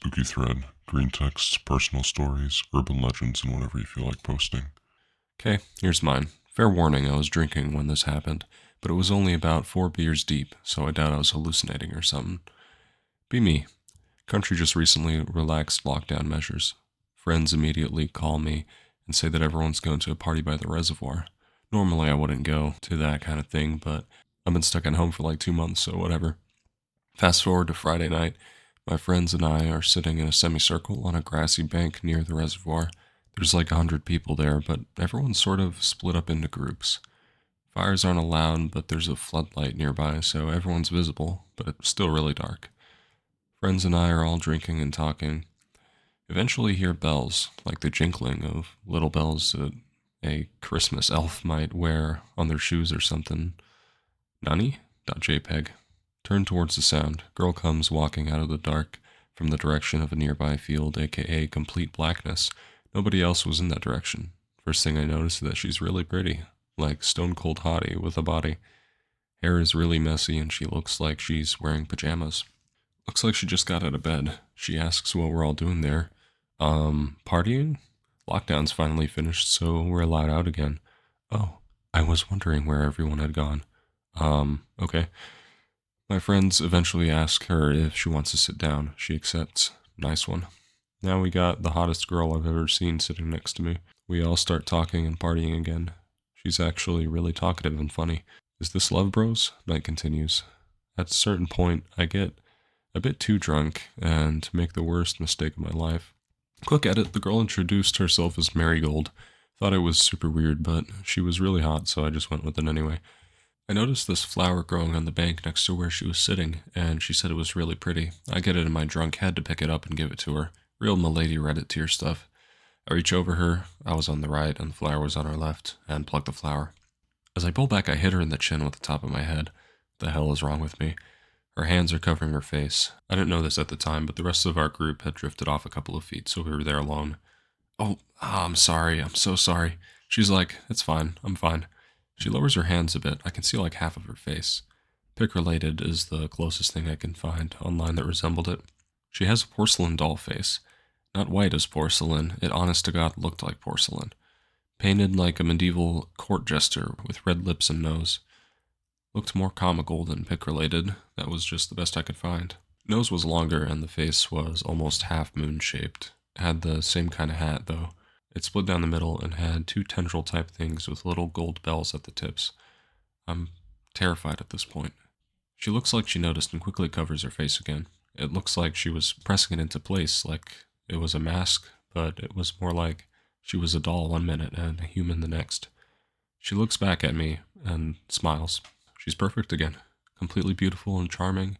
spooky thread, Greentext, personal stories, urban legends, and whatever you feel like posting. Okay, here's mine. Fair warning, I was drinking when this happened, but it was only about 4 beers deep, so I doubt I was hallucinating or something. Be me. Country just recently relaxed lockdown measures. Friends immediately call me and say that everyone's going to a party by the reservoir. Normally I wouldn't go to that kind of thing, but I've been stuck at home for like 2 months, so whatever. Fast forward to Friday night. My friends and I are sitting in a semicircle on a grassy bank near the reservoir. There's like 100 people there, but everyone's sort of split up into groups. Fires aren't allowed, but there's a floodlight nearby, so everyone's visible, but it's still really dark. Friends and I are all drinking and talking. Eventually hear bells, like the jingling of little bells that a Christmas elf might wear on their shoes or something. Nani.jpg. Turn towards the sound. Girl comes walking out of the dark from the direction of a nearby field, aka complete blackness. Nobody else was in that direction. First thing I notice is that she's really pretty, like stone cold hottie with a body. Hair is really messy and she looks like she's wearing pajamas. Looks like she just got out of bed. She asks what we're all doing there. Partying? Lockdown's finally finished, so we're allowed out again. Oh, I was wondering where everyone had gone. Okay. My friends eventually ask her if she wants to sit down. She accepts. Nice one. Now we got the hottest girl I've ever seen sitting next to me. We all start talking and partying again. She's actually really talkative and funny. Is this love, bros? Night continues. At a certain point, I get a bit too drunk and make the worst mistake of my life. Quick edit, the girl introduced herself as Marigold. Thought it was super weird, but she was really hot, so I just went with it anyway. I noticed this flower growing on the bank next to where she was sitting, and she said it was really pretty. I get it in my drunk head to pick it up and give it to her. Real m'lady Reddit tier stuff. I reach over her, I was on the right and the flower was on her left, and pluck the flower. As I pull back, I hit her in the chin with the top of my head. The hell is wrong with me? Her hands are covering her face. I didn't know this at the time, but the rest of our group had drifted off a couple of feet, so we were there alone. Oh, I'm sorry, I'm so sorry. She's like, it's fine, I'm fine. She lowers her hands a bit. I can see like half of her face. Pic related is the closest thing I can find online that resembled it. She has a porcelain doll face. Not white as porcelain, it honest to God looked like porcelain. Painted like a medieval court jester with red lips and nose. Looked more comical than pic related. That was just the best I could find. Nose was longer and the face was almost half moon shaped. Had the same kind of hat though. It split down the middle and had two tendril type things with little gold bells at the tips. I'm terrified at this point. She looks like she noticed and quickly covers her face again. It looks like she was pressing it into place, like it was a mask, but it was more like she was a doll 1 minute and a human the next. She looks back at me and smiles. She's perfect again. Completely beautiful and charming.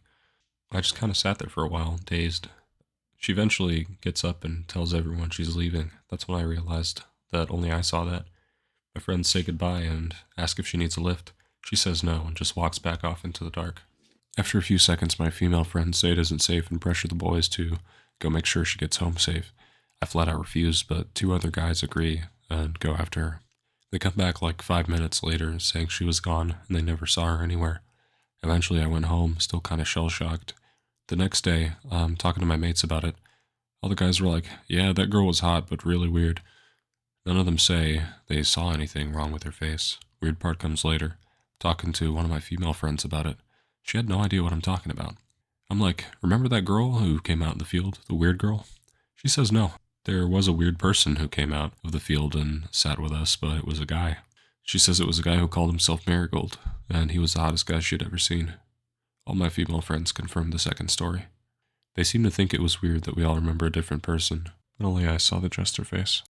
I just kind of sat there for a while, dazed. She eventually gets up and tells everyone she's leaving. That's when I realized that only I saw that. My friends say goodbye and ask if she needs a lift. She says no and just walks back off into the dark. After a few seconds, my female friends say it isn't safe and pressure the boys to go make sure she gets home safe. I flat out refuse, but two other guys agree and go after her. They come back like 5 minutes later saying she was gone and they never saw her anywhere. Eventually I went home, still kind of shell-shocked. The next day, I'm talking to my mates about it. All the guys were like, yeah, that girl was hot, but really weird. None of them say they saw anything wrong with her face. Weird part comes later. Talking to one of my female friends about it. She had no idea what I'm talking about. I'm like, remember that girl who came out in the field, the weird girl? She says no. There was a weird person who came out of the field and sat with us, but it was a guy. She says it was a guy who called himself Marigold, and he was the hottest guy she'd ever seen. All my female friends confirmed the second story. They seem to think it was weird that we all remember a different person, but only I saw the jester face.